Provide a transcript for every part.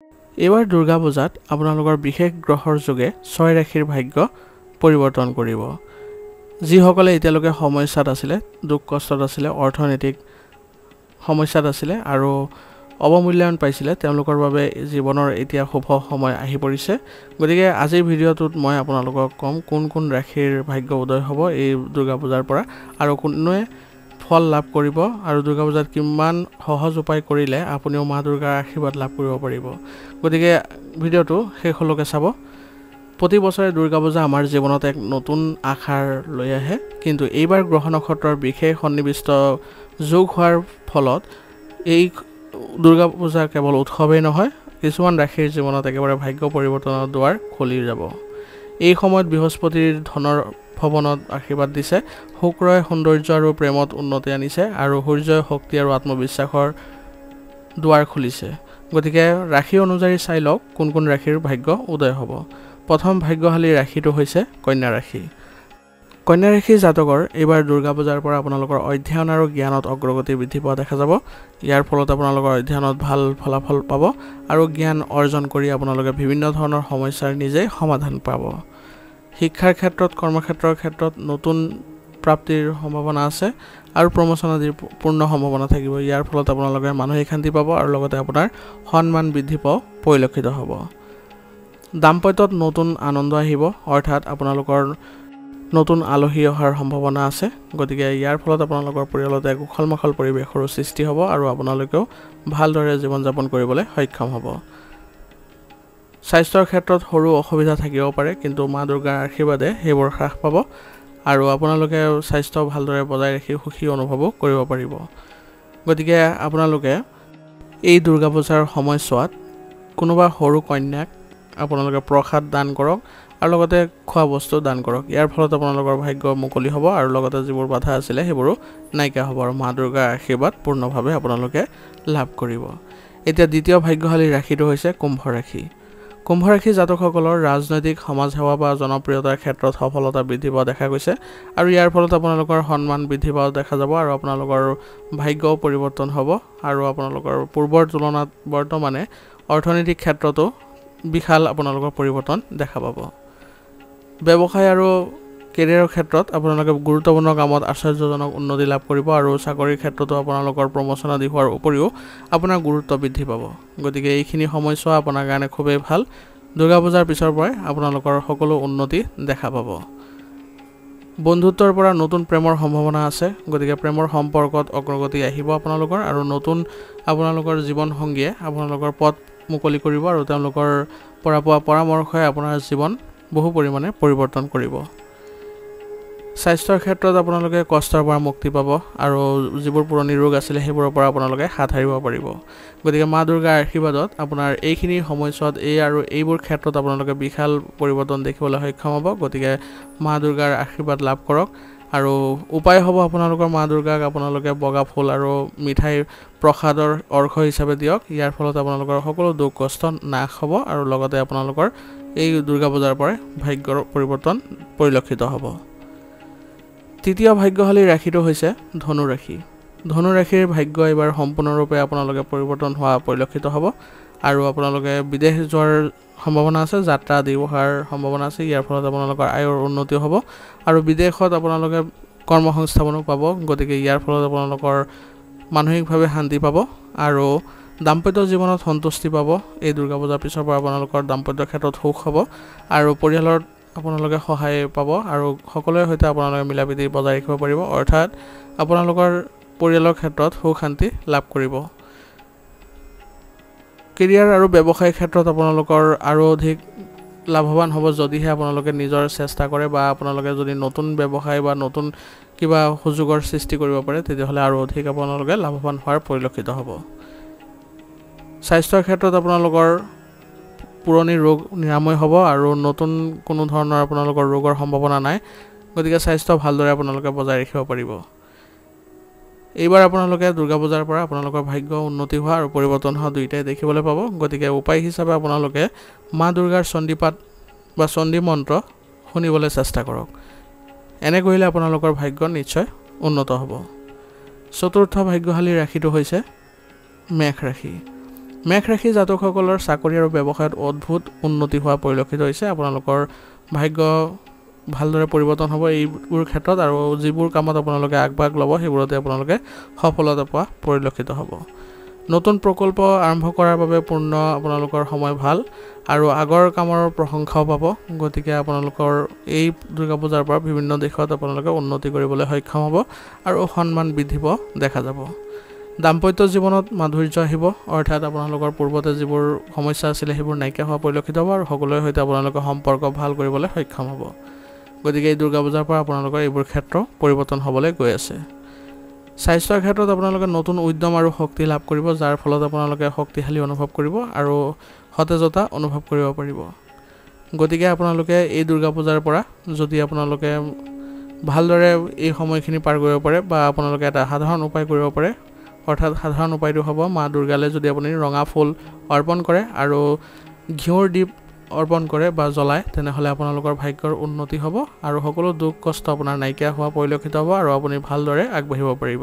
এইবাৰ দুৰ্গা পূজাত আপোনালোকৰ বিশেষ গ্ৰহৰ যোগে 6 ৰাশিৰ ভাগ্য পৰিৱৰ্তন কৰিব। যিসকলে এতিয়ালৈকে সমস্যাত আছিলে, দুখ কষ্টত আছিলে, অৰ্থনৈতিক সমস্যাত আছিলে আৰু অৱমূল্যায়ন পাইছিলে, তেওঁলোকৰ বাবে জীৱনৰ এতিয়া শুভ সময় আহি পৰিছে। গতিকে আজিৰ ভিডিঅ'টোত মই আপোনালোকক ক'ম কোন কোন ৰাশিৰ ভাগ্য উদয় হ'ব এই দুৰ্গা পূজাৰ পৰা আৰু কোনে ফল লাভ কৰিব আৰু দুৰ্গা পূজাত কিমান সহজ উপায় কৰিলে আপুনিও মা দুৰ্গাৰ আশীৰ্বাদ লাভ কৰিব পাৰিব। গতিকে ভিডিঅ'টো শেষলৈকে চাব। প্ৰতি বছৰে দুৰ্গা পূজা আমাৰ জীৱনত এক নতুন আশাৰ লৈ আহে, কিন্তু এইবাৰ গ্ৰহ নক্ষত্ৰৰ বিশেষ সন্নিৱিষ্ট যোগ হোৱাৰ ফলত এই দুৰ্গা পূজা কেৱল উৎসৱেই নহয়, কিছুমান ৰাশিৰ জীৱনত একেবাৰে ভাগ্য পৰিৱৰ্তনৰ দুৱাৰ খুলি যাব। এই সময়ত বৃহস্পতিৰ ধনৰ ভৱনত আশীৰ্বাদ দিছে, শুক্ৰই সৌন্দৰ্য আৰু প্ৰেমত উন্নতি আনিছে আৰু সূৰ্যই শক্তি আৰু আত্মবিশ্বাসৰ দুৱাৰ খুলিছে। গতিকে ৰাশি অনুযায়ী চাই লওক কোন কোন ৰাশিৰ ভাগ্য উদয় হ'ব। প্ৰথম ভাগ্যশালী ৰাশিটো হৈছে কন্যা ৰাশি। কন্যা ৰাশিৰ জাতকৰ এইবাৰ দুৰ্গা পূজাৰ পৰা আপোনালোকৰ অধ্যয়ন আৰু জ্ঞানত অগ্ৰগতি বৃদ্ধি পোৱা দেখা যাব। ইয়াৰ ফলত আপোনালোকৰ অধ্যয়নত ভাল ফলাফল পাব আৰু জ্ঞান অৰ্জন কৰি আপোনালোকে বিভিন্ন ধৰণৰ সমস্যাৰ নিজেই সমাধান পাব। শিক্ষাৰ ক্ষেত্ৰত, কৰ্মক্ষেত্ৰৰ ক্ষেত্ৰত নতুন প্ৰাপ্তিৰ সম্ভাৱনা আছে আৰু প্ৰমোচন আদিৰ পূৰ্ণ সম্ভাৱনা থাকিব। ইয়াৰ ফলত আপোনালোকে মানসিক শান্তি পাব আৰু লগতে আপোনাৰ সন্মান বৃদ্ধি পোৱা পৰিলক্ষিত হ'ব। দাম্পত্যত নতুন আনন্দ আহিব, অৰ্থাৎ আপোনালোকৰ নতুন আলহী অহাৰ সম্ভাৱনা আছে। গতিকে ইয়াৰ ফলত আপোনালোকৰ পৰিয়ালত এক উখল মাখল পৰিৱেশৰো সৃষ্টি হ'ব আৰু আপোনালোকেও ভালদৰে জীৱন যাপন কৰিবলৈ সক্ষম হ'ব। স্বাস্থ্যৰ ক্ষেত্ৰত সৰু অসুবিধা থাকিব পাৰে, কিন্তু মা দুৰ্গাৰ আশীৰ্বাদে সেইবোৰ হ্ৰাস পাব আৰু আপোনালোকে স্বাস্থ্য ভালদৰে বজাই ৰাখি সুখী অনুভৱো কৰিব পাৰিব। গতিকে আপোনালোকে এই দুৰ্গা পূজাৰ সময়ছোৱাত কোনোবা সৰু কন্যাক আপোনালোকে প্ৰসাদ দান কৰক আৰু লগতে খোৱা বস্তু দান কৰক। ইয়াৰ ফলত আপোনালোকৰ ভাগ্য মুকলি হ'ব আৰু লগতে যিবোৰ বাধা আছিলে সেইবোৰো নাইকিয়া হ'ব আৰু মা দুৰ্গাৰ আশীৰ্বাদ পূৰ্ণভাৱে আপোনালোকে লাভ কৰিব। এতিয়া দ্বিতীয় ভাগ্যশালী ৰাশিটো হৈছে কুম্ভ ৰাশি। কুম্ভ ৰাশি জাতকসকলৰ ৰাজনৈতিক, সমাজ সেৱা বা জনপ্ৰিয়তাৰ ক্ষেত্ৰত সফলতা বৃদ্ধি পোৱা দেখা গৈছে আৰু ইয়াৰ ফলত আপোনালোকৰ সন্মান বৃদ্ধি পোৱা দেখা যাব আৰু আপোনালোকৰ ভাগ্যও পৰিৱৰ্তন হ'ব আৰু আপোনালোকৰ পূৰ্বৰ তুলনাত বৰ্তমানে অৰ্থনৈতিক ক্ষেত্ৰতো বিশাল আপোনালোকৰ পৰিৱৰ্তন দেখা পাব। ব্যৱসায় আৰু কেৰিয়াৰৰ ক্ষেত্ৰত আপোনালোকে গুৰুত্বপূৰ্ণ কামত আশ্চৰ্যজনক উন্নতি লাভ কৰিব আৰু চাকৰিৰ ক্ষেত্ৰতো আপোনালোকৰ প্ৰমোচন আদি হোৱাৰ উপৰিও আপোনাৰ গুৰুত্ব বৃদ্ধি পাব। গতিকে এইখিনি সময়ছোৱা আপোনাৰ কাৰণে খুবেই ভাল। দুৰ্গা পূজাৰ পিছৰ পৰাই আপোনালোকৰ সকলো উন্নতি দেখা পাব। বন্ধুত্বৰ পৰা নতুন প্ৰেমৰ সম্ভাৱনা আছে। গতিকে প্ৰেমৰ সম্পৰ্কত অগ্ৰগতি আহিব আপোনালোকৰ আৰু নতুন আপোনালোকৰ জীৱন সংগীয়ে আপোনালোকৰ পথ মুকলি কৰিব আৰু তেওঁলোকৰ পৰা পোৱা পৰামৰ্শই আপোনাৰ জীৱন বহু পৰিমাণে পৰিৱৰ্তন কৰিব। স্বাস্থ্যৰ ক্ষেত্ৰত আপোনালোকে কষ্টৰ পৰা মুক্তি পাব আৰু যিবোৰ পুৰণি ৰোগ আছিলে সেইবোৰৰ পৰা আপোনালোকে হাত সাৰিব পাৰিব। গতিকে মা দুৰ্গাৰ আশীৰ্বাদত আপোনাৰ এইখিনি সময়ছোৱাত এইবোৰ ক্ষেত্ৰত আপোনালোকে বিশাল পৰিৱৰ্তন দেখিবলৈ সক্ষম হ'ব। গতিকে মা দুৰ্গাৰ আশীৰ্বাদ লাভ কৰক আৰু উপায় হ'ব আপোনালোকৰ মা দুৰ্গাক আপোনালোকে বগা ফুল আৰু মিঠাই প্ৰসাদৰ অৰ্ঘ্য হিচাপে দিয়ক। ইয়াৰ ফলত আপোনালোকৰ সকলো দুখ কষ্ট নাশ হ'ব আৰু লগতে আপোনালোকৰ এই দুৰ্গা পূজাৰ পৰাই ভাগ্যৰ পৰিৱৰ্তন পৰিলক্ষিত হ'ব। তৃতীয় ভাগ্যশালী ৰাশিটো হৈছে ধনু ৰাশি। ধনু ৰাশিৰ ভাগ্য এইবাৰ সম্পূৰ্ণৰূপে আপোনালোকে পৰিৱৰ্তন হোৱা পৰিলক্ষিত হ'ব আৰু আপোনালোকে বিদেশ যোৱাৰ সম্ভাৱনা আছে, যাত্ৰা আদি হোৱাৰ সম্ভাৱনা আছে। ইয়াৰ ফলত আপোনালোকৰ আয়ৰ উন্নতি হ'ব আৰু বিদেশত আপোনালোকে কৰ্মসংস্থাপনো পাব। গতিকে ইয়াৰ ফলত আপোনালোকৰ মানসিকভাৱে শান্তি পাব আৰু দাম্পত্য জীৱনত সন্তুষ্টি পাব। এই দুৰ্গা পূজাৰ পিছৰ পৰা আপোনালোকৰ দাম্পত্য ক্ষেত্ৰত সুখ হ'ব আৰু পৰিয়ালত আপোনালোকে সহায় পাব আৰু সকলোৰে সৈতে আপোনালোকে মিলা প্ৰীতি বজাই ৰাখিব পাৰিব, অৰ্থাৎ আপোনালোকৰ পৰিয়ালৰ ক্ষেত্ৰত সুখ শান্তি লাভ কৰিব। কেৰিয়াৰ আৰু ব্যৱসায়িক ক্ষেত্ৰত আপোনালোকৰ আৰু অধিক লাভৱান হ'ব যদিহে আপোনালোকে নিজৰ চেষ্টা কৰে বা আপোনালোকে যদি নতুন ব্যৱসায় বা নতুন কিবা সুযোগৰ সৃষ্টি কৰিব পাৰে, তেতিয়াহ'লে আৰু অধিক আপোনালোকে লাভৱান হোৱাৰ পৰিলক্ষিত হ'ব। স্বাস্থ্যৰ ক্ষেত্ৰত আপোনালোকৰ পুৰণি ৰোগ নিৰাময় হ'ব আৰু নতুন কোনো ধৰণৰ আপোনালোকৰ ৰোগৰ সম্ভাৱনা নাই। গতিকে স্বাস্থ্য ভালদৰে আপোনালোকে বজাই ৰাখিব পাৰিব। এইবাৰ আপোনালোকে দুৰ্গা পূজাৰ পৰা আপোনালোকৰ ভাগ্য উন্নতি হোৱা আৰু পৰিৱৰ্তন হোৱা দুয়োটাই দেখিবলৈ পাব। গতিকে উপায় হিচাপে আপোনালোকে মা দুৰ্গাৰ চণ্ডীপাঠ বা চণ্ডী মন্ত্ৰ শুনিবলৈ চেষ্টা কৰক। এনে কৰিলে আপোনালোকৰ ভাগ্য নিশ্চয় উন্নত হ'ব। চতুৰ্থ ভাগ্যশালী ৰাশিটো হৈছে মেষ ৰাশি। মেঘ ৰাশি জাতকসকলৰ চাকৰি আৰু ব্যৱসায়ত অদ্ভুত উন্নতি হোৱা পৰিলক্ষিত হৈছে আপোনালোকৰ ভাগ্য ভালদৰে পৰিৱৰ্তন হ'ব এইবোৰ ক্ষেত্ৰত আৰু যিবোৰ কামত আপোনালোকে আগভাগ ল'ব সেইবোৰতে আপোনালোকে সফলতা পোৱা পৰিলক্ষিত হ'ব নতুন প্ৰকল্প আৰম্ভ কৰাৰ বাবে পূৰ্ণ আপোনালোকৰ সময় ভাল আৰু আগৰ কামৰ প্ৰশংসাও পাব গতিকে আপোনালোকৰ এই দুৰ্গা পূজাৰ পৰা বিভিন্ন দিশত আপোনালোকে উন্নতি কৰিবলৈ সক্ষম হ'ব আৰু সন্মান বৃদ্ধি পোৱা দেখা যাব দাম্পত্য জীৱনত মাধুৰ্য আহিব অৰ্থাৎ আপোনালোকৰ পূৰ্বতে যিবোৰ সমস্যা আছিল সেইবোৰ নাইকিয়া হোৱা পৰিলক্ষিত হ'ব আৰু সকলোৰে সৈতে আপোনালোকৰ সম্পৰ্ক ভাল কৰিবলৈ সক্ষম হ'ব গতিকে এই দুৰ্গা পূজাৰ পৰা আপোনালোকৰ এইবোৰ ক্ষেত্ৰ পৰিৱৰ্তন হ'বলৈ গৈ আছে স্বাস্থ্যৰ ক্ষেত্ৰত আপোনালোকে নতুন উদ্যম আৰু শক্তি লাভ কৰিব যাৰ ফলত আপোনালোকে শক্তিশালী অনুভৱ কৰিব আৰু সতেজতা অনুভৱ কৰিব পাৰিব গতিকে আপোনালোকে এই দুৰ্গা পূজাৰ পৰা যদি আপোনালোকে ভালদৰে এই সময়খিনি পাৰ কৰিব পাৰে বা আপোনালোকে এটা সাধাৰণ উপায় কৰিব পাৰে অৰ্থাৎ সাধাৰণ উপায়টো হ'ব মা দুৰ্গালৈ যদি আপুনি ৰঙা ফুল অৰ্পণ কৰে আৰু ঘিউৰ দীপ অৰ্পণ কৰে বা জ্বলায় তেনেহ'লে আপোনালোকৰ ভাগ্যৰ উন্নতি হ'ব আৰু সকলো দুখ কষ্ট আপোনাৰ নাইকিয়া হোৱা পৰিলক্ষিত হ'ব আৰু আপুনি ভালদৰে আগবাঢ়িব পাৰিব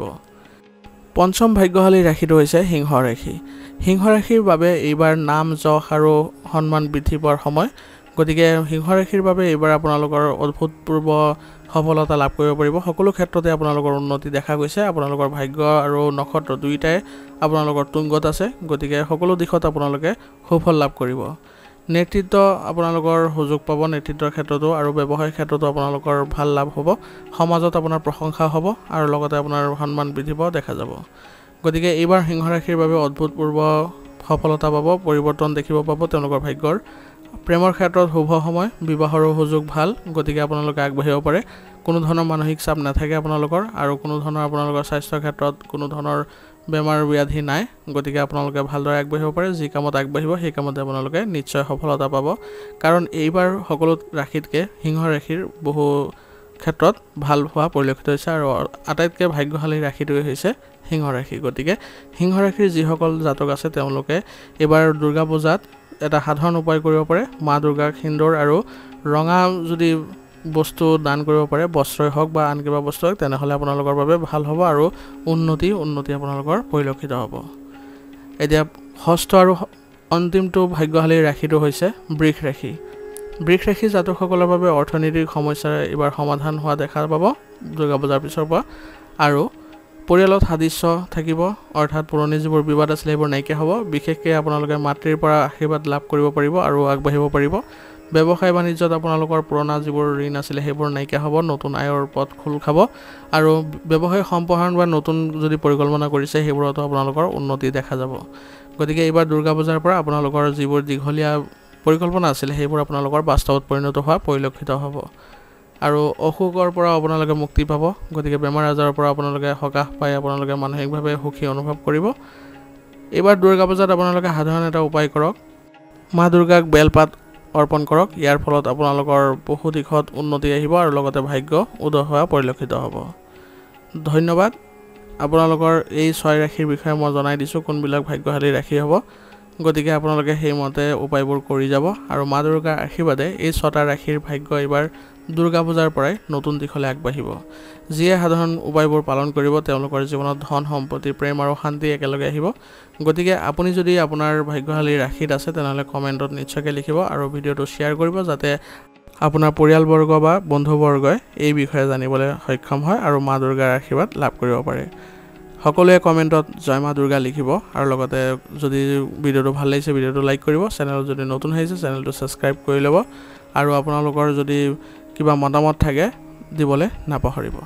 পঞ্চম ভাগ্যশালী ৰাশিটো হৈছে সিংহ ৰাশি সিংহ ৰাশিৰ বাবে এইবাৰ নাম যশ আৰু সন্মান বৃদ্ধি পোৱাৰ সময় গতিকে সিংহ ৰাশিৰ বাবে এইবাৰ আপোনালোকৰ অভূতপূৰ্ব সফলতা লাভ কৰিব পাৰিব সকলো ক্ষেত্ৰতে আপোনালোকৰ উন্নতি দেখা গৈছে আপোনালোকৰ ভাগ্য আৰু নক্ষত্ৰ দুয়োটাই আপোনালোকৰ তুংগত আছে গতিকে সকলো দিশত আপোনালোকে সুফল লাভ কৰিব নেতৃত্ব আপোনালোকৰ সুযোগ পাব নেতৃত্বৰ ক্ষেত্ৰতো আৰু ব্যৱসায়িক ক্ষেত্ৰতো আপোনালোকৰ ভাল লাভ হ'ব সমাজত আপোনাৰ প্ৰশংসা হ'ব আৰু লগতে আপোনাৰ সন্মান বৃদ্ধি পোৱা দেখা যাব গতিকে এইবাৰ সিংহ ৰাশিৰ বাবে অভূতপূৰ্ব সফলতা পাব পৰিৱৰ্তন দেখিব পাব তেওঁলোকৰ ভাগ্যৰ প্ৰেমৰ ক্ষেত্ৰত শুভ সময় বিবাহৰো সুযোগ ভাল গতিকে আপোনালোকে আগবাঢ়িব পাৰে কোনো ধৰণৰ মানসিক চাপ নাথাকে আপোনালোকৰ আৰু কোনো ধৰণৰ আপোনালোকৰ স্বাস্থ্যৰ ক্ষেত্ৰত কোনো ধৰণৰ বেমাৰ ব্যাধি নাই গতিকে আপোনালোকে ভালদৰে আগবাঢ়িব পাৰে যি কামত আগবাঢ়িব সেই কামতে আপোনালোকে নিশ্চয় সফলতা পাব কাৰণ এইবাৰ সকলো ৰাশিতকৈ সিংহ ৰাশিৰ বহু ক্ষেত্ৰত ভাল হোৱা পৰিলক্ষিত হৈছে আৰু আটাইতকৈ ভাগ্যশালী ৰাশিটোৱে হৈছে সিংহ ৰাশি গতিকে সিংহ ৰাশিৰ যিসকল জাতক আছে তেওঁলোকে এইবাৰ দুৰ্গা পূজাত এটা সাধাৰণ উপায় কৰিব পাৰে মা দুৰ্গাক সিন্দুৰ আৰু ৰঙা যদি বস্তু দান কৰিব পাৰে বস্ত্ৰই হওক বা আন কিবা বস্তু হওক তেনেহ'লে আপোনালোকৰ বাবে ভাল হ'ব আৰু উন্নতি আপোনালোকৰ পৰিলক্ষিত হ'ব এতিয়া ষষ্ঠ আৰু অন্তিমটো ভাগ্যশালী ৰাশিটো হৈছে বৃষ ৰাশি বৃষ ৰাশি জাতকসকলৰ বাবে অৰ্থনৈতিক সমস্যাৰ এইবাৰ সমাধান হোৱা দেখা পাব দুৰ্গা পূজাৰ পিছৰ পৰা আৰু পৰিয়ালত সাদৃশ্য থাকিব অৰ্থাৎ পুৰণি যিবোৰ বিবাদ আছিলে সেইবোৰ নাইকিয়া হ'ব বিশেষকৈ আপোনালোকে মাতৃৰ পৰা আশীৰ্বাদ লাভ কৰিব পাৰিব আৰু আগবাঢ়িব পাৰিব ব্যৱসায় বাণিজ্যত আপোনালোকৰ পুৰণা যিবোৰ ঋণ আছিলে সেইবোৰ নাইকিয়া হ'ব নতুন আয়ৰ পথ খোল খাব আৰু ব্যৱসায় সম্প্ৰসাৰণ বা নতুন যদি পৰিকল্পনা কৰিছে সেইবোৰতো আপোনালোকৰ উন্নতি দেখা যাব গতিকে এইবাৰ দুৰ্গা পূজাৰ পৰা আপোনালোকৰ যিবোৰ দীঘলীয়া পৰিকল্পনা আছিলে সেইবোৰ আপোনালোকৰ বাস্তৱত পৰিণত হোৱা পৰিলক্ষিত হ'ব আৰু অসুখৰ পৰা আপোনালোকে মুক্তি পাব গতিকে বেমাৰ আজাৰৰ পৰা আপোনালোকে সকাহ পাই আপোনালোকে মানসিকভাৱে সুখী অনুভৱ কৰিব এইবাৰ দুৰ্গা পূজাত আপোনালোকে সাধাৰণ এটা উপায় কৰক মা দুৰ্গাক বেলপাত অৰ্পণ কৰক ইয়াৰ ফলত আপোনালোকৰ বহু দিশত উন্নতি আহিব আৰু লগতে ভাগ্য উদয় হোৱা পৰিলক্ষিত হ'ব ধন্যবাদ আপোনালোকৰ এই 6 ৰাশিৰ বিষয়ে মই জনাই দিছোঁ কোনবিলাক ভাগ্যশালী ৰাশি হ'ব গতিকে আপোনালোকে সেইমতে উপায়বোৰ কৰি যাব আৰু মা দুৰ্গাৰ আশীৰ্বাদে এই 6টা ৰাশিৰ ভাগ্য এইবাৰ দুৰ্গা পূজাৰ পৰাই নতুন দিশলৈ আগবাঢ়িব যিয়ে সাধাৰণ উপায়বোৰ পালন কৰিব তেওঁলোকৰ জীৱনত ধন সম্পত্তি প্ৰেম আৰু শান্তি একেলগে আহিব গতিকে আপুনি যদি আপোনাৰ ভাগ্যশালী ৰাশিত আছে তেনেহ'লে কমেণ্টত নিশ্চয়কৈ লিখিব আৰু ভিডিঅ'টো শ্বেয়াৰ কৰিব যাতে আপোনাৰ পৰিয়ালবৰ্গ বা বন্ধুবৰ্গই এই বিষয়ে জানিবলৈ সক্ষম হয় আৰু মা দুৰ্গাৰ আশীৰ্বাদ লাভ কৰিব পাৰে সকলোৱে কমেণ্টত জয় মা দুৰ্গা লিখিব আৰু লগতে যদি ভিডিঅ'টো ভাল লাগিছে ভিডিঅ'টো লাইক কৰিব চেনেল যদি নতুন আহিছে চেনেলটো ছাবস্ক্ৰাইব কৰি ল'ব আৰু আপোনালোকৰ যদি কিবা মতামত থাকে দিবলৈ নাপাহৰিব